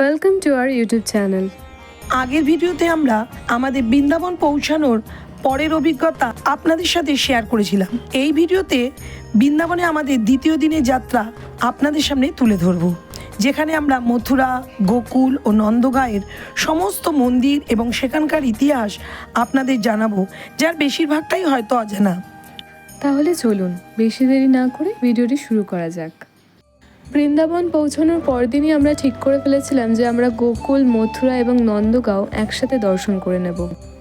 Welcome to our YouTube channel. আগের ভিডিওতে আমরা আমাদের বৃন্দাবন পৌঁছানোর পরের অভিজ্ঞতা আপনাদের সাথে শেয়ার করেছিলাম। এই ভিডিওতে বৃন্দাবনে আমাদের দ্বিতীয় দিনের যাত্রা আপনাদের সামনে তুলে ধরব, যেখানে আমরা মথুরা, গোকুল ও নন্দগাঁয়ের সমস্ত মন্দির এবং সেখানকার ইতিহাস আপনাদের জানাবো, যার বেশিরভাগটাই হয়তো অজানা। তাহলে চলুন বেশি দেরি না করে ভিডিওটি শুরু করা যাক। বৃন্দাবন পৌঁছানোর পরদিনই আমরা ঠিক করে ফেলেছিলাম যে আমরা গোকুল, মথুরা এবং নন্দগাঁও একসাথে দর্শন করে নেব।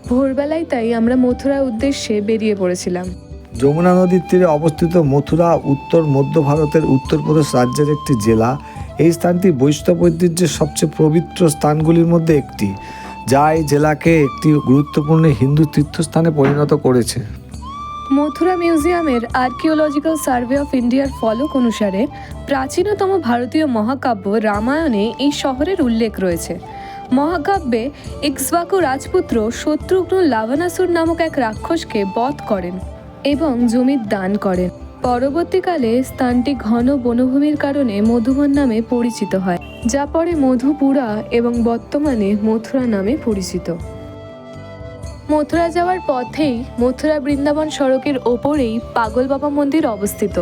ভোরবেলায় তাই আমরা মথুরার উদ্দেশ্যে বেরিয়ে পড়েছিলাম। যমুনা নদীর তীরে অবস্থিত মথুরা উত্তর মধ্য ভারতের উত্তরপ্রদেশ রাজ্যের একটি জেলা। এই স্থানটি বৈষ্ণব ঐতিহ্যের সবচেয়ে পবিত্র স্থানগুলির মধ্যে একটি, যা এই জেলাকে একটি গুরুত্বপূর্ণ হিন্দু তীর্থস্থানে পরিণত করেছে। মথুরা মিউজিয়ামের আর্কিওলজিক্যাল সার্ভে অফ ইন্ডিয়ার ফলক অনুসারে প্রাচীনতম ভারতীয় মহাকাব্য রামায়ণে এই শহরের উল্লেখ রয়েছে। মহাকাব্যে ইক্ষ্বাকু রাজপুত্র শত্রুঘ্ন লাবণাসুর নামক এক রাক্ষসকে বধ করেন এবং জমি দান করেন। পরবর্তীকালে স্থানটি ঘন বনভূমির কারণে মধুবন নামে পরিচিত হয়, যা পরে মধুপুরা এবং বর্তমানে মথুরা নামে পরিচিত। মথুরা যাওয়ার পথেই মথুরা বৃন্দাবন সড়কের ওপরেই পাগল বাবা মন্দির অবস্থিত,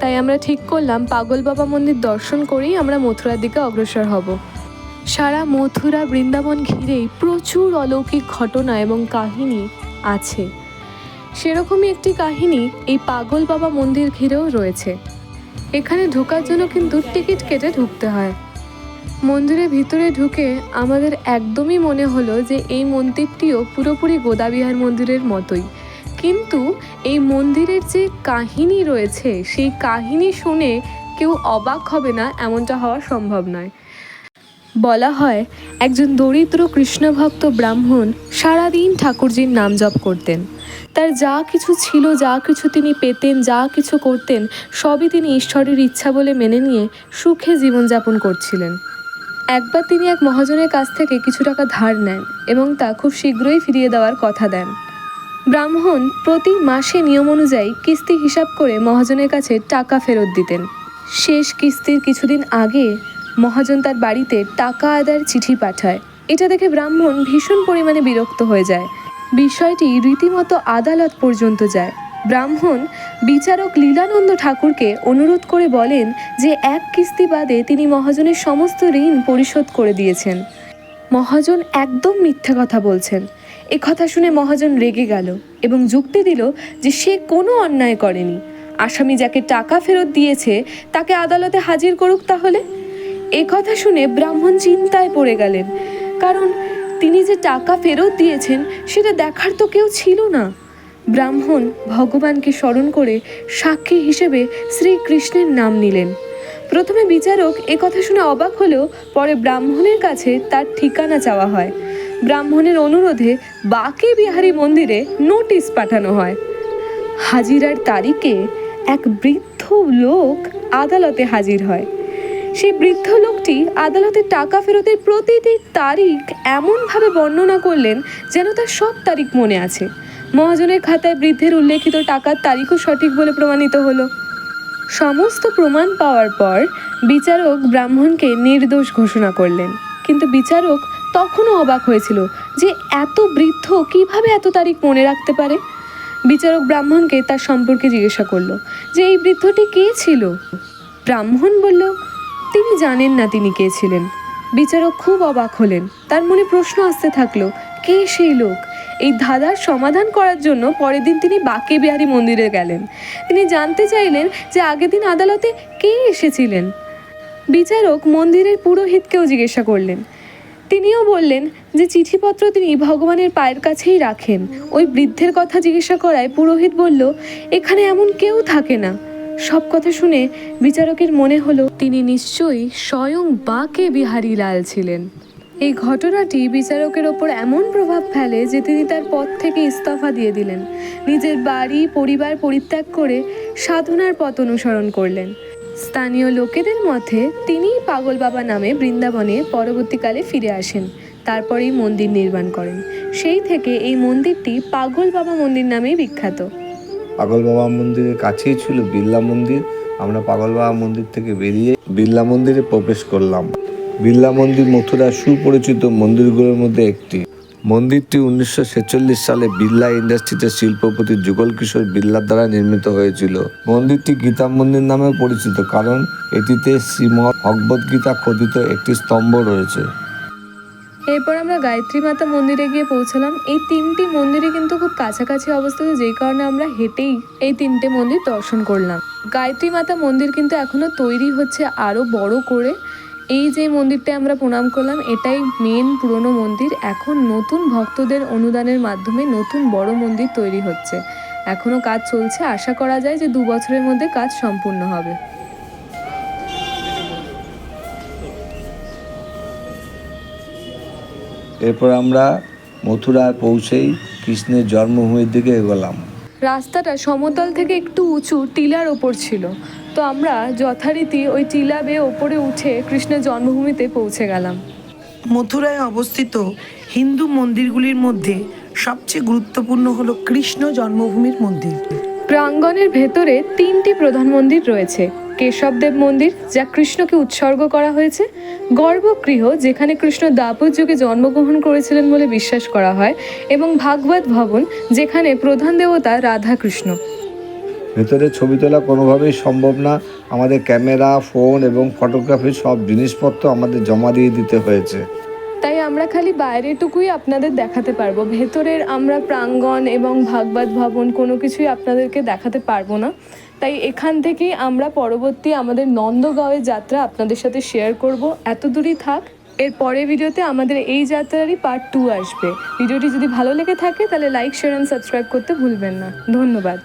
তাই আমরা ঠিক করলাম পাগল বাবা মন্দির দর্শন করেই আমরা মথুরার দিকে অগ্রসর হব। সারা মথুরা বৃন্দাবন ঘিরেই প্রচুর অলৌকিক ঘটনা এবং কাহিনী আছে। সেরকমই একটি কাহিনী এই পাগল বাবা মন্দির ঘিরেও রয়েছে। এখানে ঢোকার জন্য কিন্তু টিকিট কেটে ঢুকতে হয়। মন্দিরের ভিতরে ঢুকে আমাদের একদমই মনে হলো যে এই মন্দিরটিও পুরোপুরি গোদাবিহার মন্দিরের মতোই, কিন্তু এই মন্দিরের যে কাহিনী রয়েছে সেই কাহিনী শুনে কেউ অবাক হবে না এমনটা হওয়া সম্ভব নয়। বলা হয় একজন দরিদ্র কৃষ্ণভক্ত ব্রাহ্মণ সারাদিন ঠাকুরজির নাম জপ করতেন। তার যা কিছু ছিল, যা কিছু তিনি পেতেন, যা কিছু করতেন, সবই তিনি ঈশ্বরের ইচ্ছা বলে মেনে নিয়ে সুখে জীবনযাপন করছিলেন। একবার তিনি এক মহাজনের কাছ থেকে কিছু টাকা ধার নেন এবং তা খুব শীঘ্রই ফিরিয়ে দেওয়ার কথা দেন। ব্রাহ্মণ প্রতি মাসে নিয়ম অনুযায়ী কিস্তি হিসাব করে মহাজনের কাছে টাকা ফেরত দিতেন। শেষ কিস্তির কিছুদিন আগে মহাজন তার বাড়িতে টাকা আদায়ের চিঠি পাঠায়। এটা দেখে ব্রাহ্মণ ভীষণ পরিমাণে বিরক্ত হয়ে যায়। বিষয়টি রীতিমতো আদালত পর্যন্ত যায়। ব্রাহ্মণ বিচারক লীলানন্দ ঠাকুরকে অনুরোধ করে বলেন যে এক কিস্তি বাদে তিনি মহাজনের সমস্ত ঋণ পরিশোধ করে দিয়েছেন। মহাজন একদম মিথ্যা কথা বলছেন। এ কথা শুনে মহাজন রেগে গেল এবং যুক্তি দিল যে সে কোনো অন্যায় করেনি। আসামি যাকে টাকা ফেরত দিয়েছে তাকে আদালতে হাজির করুক তাহলে। এ কথা শুনে ব্রাহ্মণ চিন্তায় পড়ে গেলেন, কারণ তিনি যে টাকা ফেরত দিয়েছেন সেটা দেখার তো কেউ ছিল না। ব্রাহ্মণ ভগবানকে স্মরণ করে সাক্ষী হিসেবে শ্রীকৃষ্ণের নাম নিলেন। প্রথমে বিচারক এ কথা শুনে অবাক হলেও পরে ব্রাহ্মণের কাছে তার ঠিকানা চাওয়া হয়। ব্রাহ্মণের অনুরোধে বাকে বিহারী মন্দিরে নোটিশ পাঠানো হয়। হাজিরার তারিখে এক বৃদ্ধ লোক আদালতে হাজির হয়। সেই বৃদ্ধ লোকটি আদালতে টাকা ফেরতের প্রতিটি তারিখ এমনভাবে বর্ণনা করলেন যেন তার সব তারিখ মনে আছে। মহাজনের খাতায় বৃদ্ধের উল্লেখিত টাকার তারিখও সঠিক বলে প্রমাণিত হলো। সমস্ত প্রমাণ পাওয়ার পর বিচারক ব্রাহ্মণকে নির্দোষ ঘোষণা করলেন, কিন্তু বিচারক তখনও অবাক হয়েছিল যে এত বৃদ্ধ কিভাবে এত তারিখ মনে রাখতে পারে। বিচারক ব্রাহ্মণকে তার সম্পর্কে জিজ্ঞাসা করলো যে এই বৃদ্ধটি কে ছিল। ব্রাহ্মণ বলল তিনি জানেন না তিনি কে ছিলেন। বিচারক খুব অবাক হলেন। তার মনে প্রশ্ন আসতে থাকলো, কে সেই লোক? এই ধাঁধার সমাধান করার জন্য পরের দিন তিনি বাকে বিহারী মন্দিরে গেলেন। তিনি জানতে চাইলেন যে আগের দিন আদালতে কে এসেছিলেন। বিচারক মন্দিরের পুরোহিতকেও জিজ্ঞাসা করলেন। তিনিও বললেন যে চিঠিপত্র তিনি ভগবানের পায়ের কাছেই রাখেন। ওই বৃদ্ধের কথা জিজ্ঞাসা করায় পুরোহিত বলল এখানে এমন কেউ থাকে না। সব কথা শুনে বিচারকের মনে হলো তিনি নিশ্চয়ই স্বয়ং বাকে বিহারী লাল ছিলেন। এই ঘটনাটি বিচারকের ওপর এমন প্রভাব ফেলে যে তিনি তার পদ থেকে ইস্তফা দিয়ে দিলেন। নিজের বাড়ি পরিবার পরিত্যাগ করে সাধনার পথ অনুসরণ করলেন। স্থানীয় লোকেদের মধ্যে তিনিই পাগল বাবা নামে বৃন্দাবনে পরবর্তীকালে ফিরে আসেন। তারপরেই মন্দির নির্মাণ করেন। সেই থেকে এই মন্দিরটি পাগল বাবা মন্দির নামেই বিখ্যাত। পাগল বাবা মন্দিরের কাছেই ছিল বিড়লা মন্দির। আমরা পাগল বাবা মন্দির থেকে বেরিয়ে বিড়লা মন্দিরে প্রবেশ করলাম। বিড়লা মন্দির মথুরার সুপরিচিত মন্দিরগুলোর মধ্যে একটি। মন্দিরটি 1946 সালে বিড়লা ইন্ডাস্ট্রিতে শিল্পপতি যুগল কিশোর বিড়লার দ্বারা নির্মিত হয়েছিল। মন্দিরটি গীতা মন্দির নামেও পরিচিত, কারণ এটিতে শ্রীমদ্ ভগবদ গীতা খোদিত একটি স্তম্ভ রয়েছে। এরপর আমরা গায়ত্রী মাতা মন্দিরে গিয়ে পৌঁছালাম। এই 3টি মন্দিরে কিন্তু খুব কাছাকাছি অবস্থিত, যেই কারণে আমরা হেঁটেই এই 3টে মন্দির দর্শন করলাম। গায়ত্রী মাতা মন্দির কিন্তু এখনও তৈরি হচ্ছে আরও বড় করে। এই যে মন্দিরটায় আমরা প্রণাম করলাম, এটাই মেন পুরনো মন্দির। এখন নতুন ভক্তদের অনুদানের মাধ্যমে নতুন বড় মন্দির তৈরি হচ্ছে। এখনও কাজ চলছে, আশা করা যায় যে 2 বছরের মধ্যে কাজ সম্পূর্ণ হবে। এরপর আমরা মথুরায় পৌঁছেই কৃষ্ণের জন্মভূমির দিকে এগোলাম। রাস্তাটা সমতল থেকে একটু উঁচু টিলার ওপর ছিল, তো আমরা যথারীতি ওই টিলা বেয়ে ওপরে উঠে কৃষ্ণের জন্মভূমিতে পৌঁছে গেলাম। মথুরায় অবস্থিত হিন্দু মন্দিরগুলির মধ্যে সবচেয়ে গুরুত্বপূর্ণ হলো কৃষ্ণ জন্মভূমির মন্দির। প্রাঙ্গণের ভেতরে 3টি প্রধান মন্দির রয়েছে। কেশবদেব মন্দির, যা কৃষ্ণকে উৎসর্গ করা হয়েছে; গর্ভগৃহ, যেখানে কৃষ্ণ দ্বাপর যুগে জন্মগ্রহণ করেছিলেন বলে বিশ্বাস করা হয়; এবং ভাগবত ভবন, যেখানে প্রধান দেবতা রাধা কৃষ্ণ। ভেতরে ছবি তোলা কোনোভাবেই সম্ভব না। আমাদের ক্যামেরা, ফোন এবং ফটোগ্রাফির সব জিনিসপত্র আমাদের জমা দিয়ে দিতে হয়েছে। তাই আমরা খালি বাইরেটুকুই আপনাদের দেখাতে পারবো, ভেতরের আমরা প্রাঙ্গণ এবং ভাগবত ভবন কোনো কিছুই আপনাদেরকে দেখাতে পারবো না। তাই এখান থেকেই আমরা পরবর্তী আমাদের নন্দগাঁওয়ের যাত্রা আপনাদের সাথে শেয়ার করব। এত দূরই থাক। এর পরের ভিডিওতে আমাদের এই যাত্রারই পার্ট 2 আসবে। ভিডিওটি যদি ভালো লেগে থাকে তাহলে লাইক, শেয়ার অ্যান্ড সাবস্ক্রাইব করতে ভুলবেন না। ধন্যবাদ।